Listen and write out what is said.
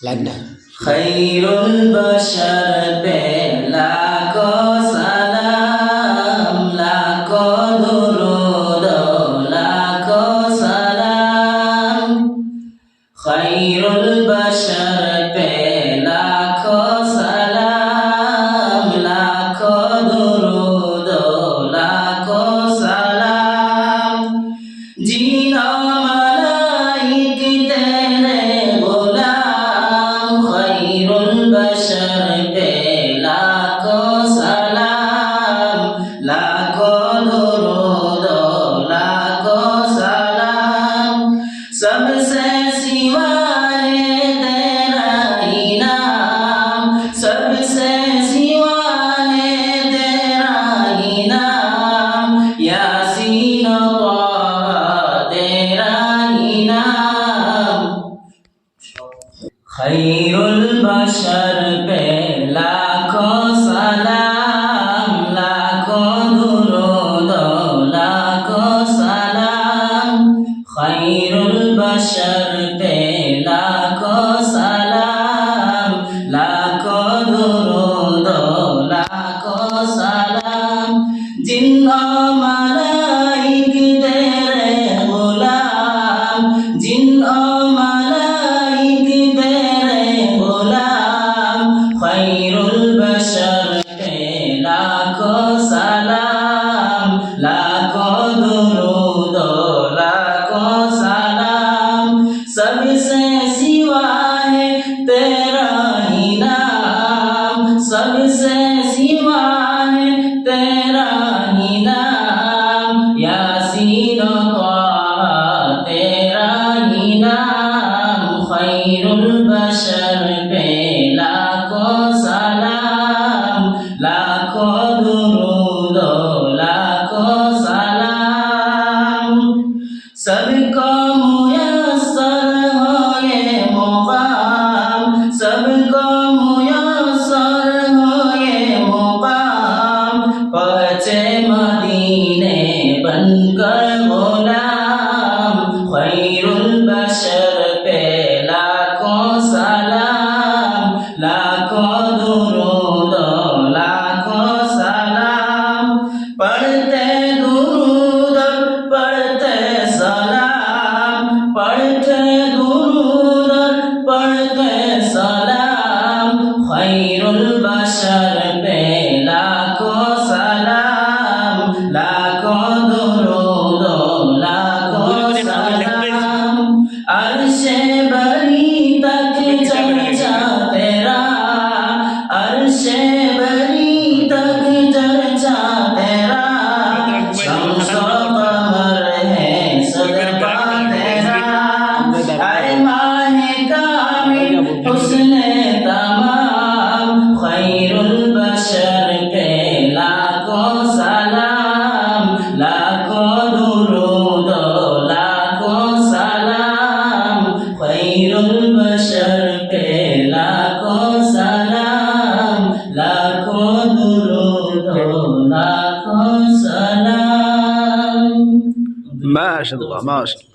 লাইনটা খৈরুল বশর পে লাখো সালাম, লাখো দুরুদ লাখো সালাম। খৈরুল বশর পে লাখো সালাম, লাখো দুরুদ লাখো সালাম। জিনা মালাইক তেরে গোলাম, খৈরুল বশর পে লাখো সালাম, লাখো দুরুদ লাখো সালাম। सबसे सिवा है तेरा इनाम, सबसे सिवा है तेरा इनाम। यासीन तेरा इनाम। खैरुल बशर पे लाखो सलाम, लाखो दुरूद लाखो सलाम। खैरुल बशर पे लाखो सलाम, लाखो दुरूद लाखो सलाम। जिन्नो मलाइक तेरे गुलाम, जिन्नो मलाइक तेरे गुलाम। खैरुल बशर पे लाखो सलाम, लाखो दुरूद लाखो सलाम। सबसे सिवा है तेरा ही नाम, सबसे सिवा है तेरा ही नाम। यासीन तेरा ही नाम। खैरुल बशर पे लाखो सलाम, लाखो दुरूद लाखो सलाम। सबको मुयस्सर हो ये मुकाम, सबको मुयस्सर हो ये मुकाम। पहुँचे मदीने बनकर गुलाम, खैरुल बशर पे लाखो सलाम, लाखो दुरूद लाखो सलाम। पढ़ते दुरूद पढ़ते सलाम, पढ़ते दुरूद पढ़ते सलाम। खैरुल बशर पे लाखो सलाम, लाखो दुरूद लाखो सलाम। अर्शे बरी तक चर्चा तेरा, अर्शे बरी तक चर्चा तेरा। शम्सो कमर है सदका तेरा, अरे माहे कामिल हुस्ने तमाम। खैरुल बशर पे लाखो सलाम, लाखो दुरूद लाखो सलाम। खैरुल बशर पे लाखो सलाम, लाखो दुरूद लाखो सलाम। ما شاء الله ما شاء الله